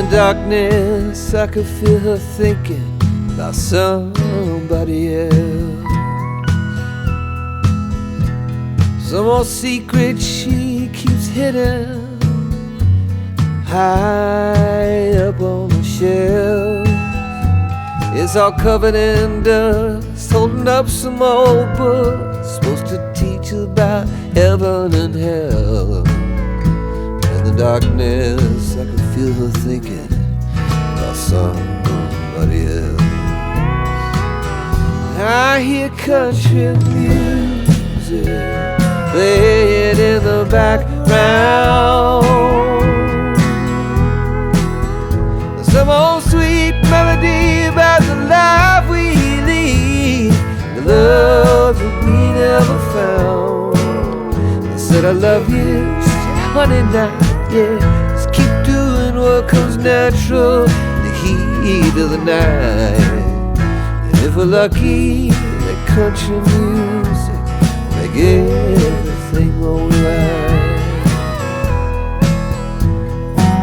the darkness, I could feel her thinking about somebody else. Some old secret she keeps hidden high up on the shelf. It's all covered in dust, holding up some old books supposed to teach about heaven and hell. In the darkness, I could feel her thinking about somebody else. I hear country music playing in the background. Some old sweet melody about the life we lead, the love that we never found. I said I love you, she said honey now, yeah, just keep doing what comes natural in the heat of the night. And if we're lucky, that country music will make everything alright.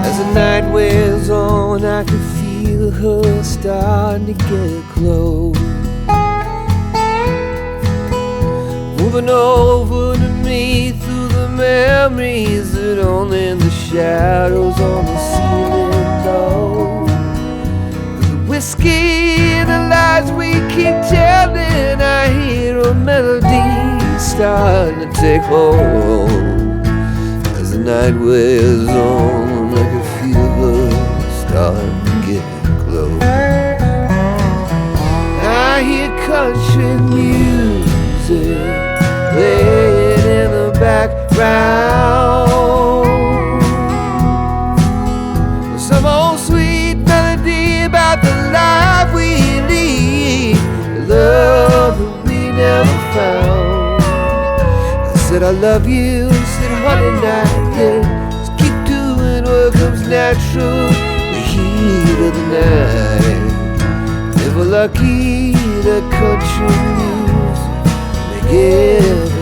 As the night wears on, I can feel her starting to get close, moving over to me through the memories that only the shadows on the ceiling know. The whiskey and the lies we keep telling, I hear a melody starting to take hold. As the night wears on, I can feel her starting to get close. I hear country music playing in the background. Some old sweet melody about the life we lead, the love that we never found. I said I love you, said honey now, yeah, just keep doing what comes natural, the heat of the night. If we're lucky, the country music make it